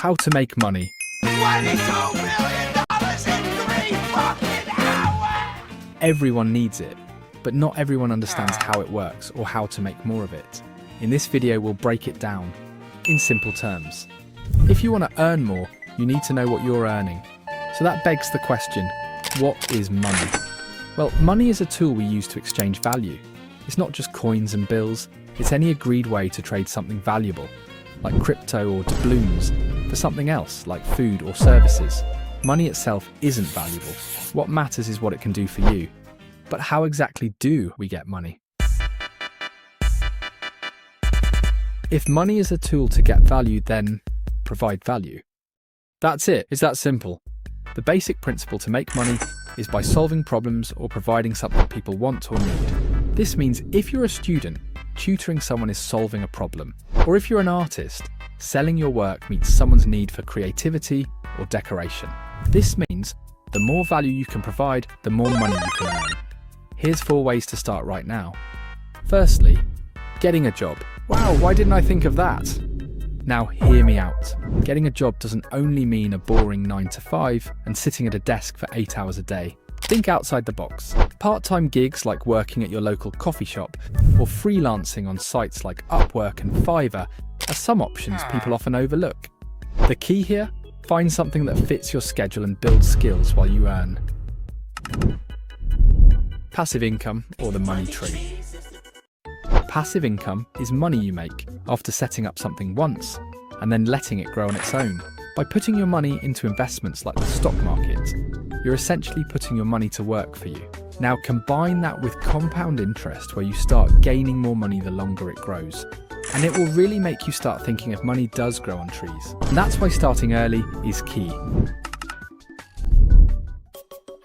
How to make money. $22 million in 3 fucking hours! Everyone needs it, but not everyone understands how it works or how to make more of it. In this video, we'll break it down in simple terms. If you want to earn more, you need to know what you're earning. So that begs the question, what is money? Well, money is a tool we use to exchange value. It's not just coins and bills, it's any agreed way to trade something valuable, like crypto or doubloons, for something else, like food or services. Money itself isn't valuable. What matters is what it can do for you. But how exactly do we get money? If money is a tool to get value, then provide value. That's it. It's that simple. The basic principle to make money is by solving problems or providing something people want or need. This means if you're a student, tutoring someone is solving a problem. Or if you're an artist, selling your work meets someone's need for creativity or decoration. This means the more value you can provide, the more money you can earn. Here's 4 ways to start right now. Firstly, getting a job. Wow, why didn't I think of that? Now hear me out. Getting a job doesn't only mean a boring 9 to 5 and sitting at a desk for 8 hours a day. Think outside the box. Part-time gigs like working at your local coffee shop or freelancing on sites like Upwork and Fiverr are some options people often overlook. The key here? Find something that fits your schedule and build skills while you earn. Passive income, or the money tree. Passive income is money you make after setting up something once and then letting it grow on its own. By putting your money into investments like the stock market, you're essentially putting your money to work for you. Now combine that with compound interest, where you start gaining more money the longer it grows. And it will really make you start thinking if money does grow on trees. And that's why starting early is key.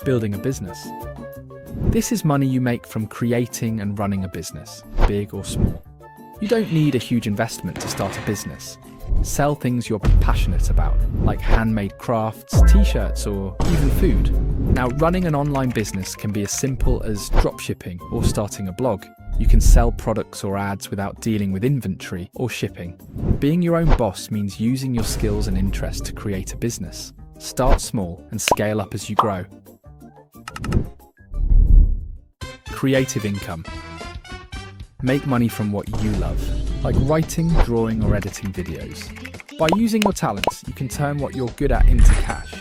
Building a business. This is money you make from creating and running a business, big or small. You don't need a huge investment to start a business. Sell things you're passionate about, like handmade crafts, t-shirts, or even food. Now, running an online business can be as simple as dropshipping or starting a blog. You can sell products or ads without dealing with inventory or shipping. Being your own boss means using your skills and interests to create a business. Start small and scale up as you grow. Creative income. Make money from what you love, like writing, drawing, or editing videos. By using your talents, you can turn what you're good at into cash.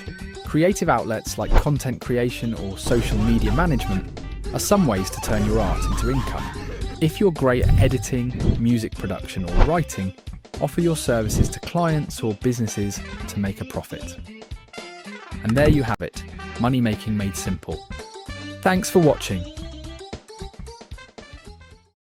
Creative outlets like content creation or social media management are some ways to turn your art into income. If you're great at editing, music production, or writing, offer your services to clients or businesses to make a profit. And there you have it, money making made simple. Thanks for watching.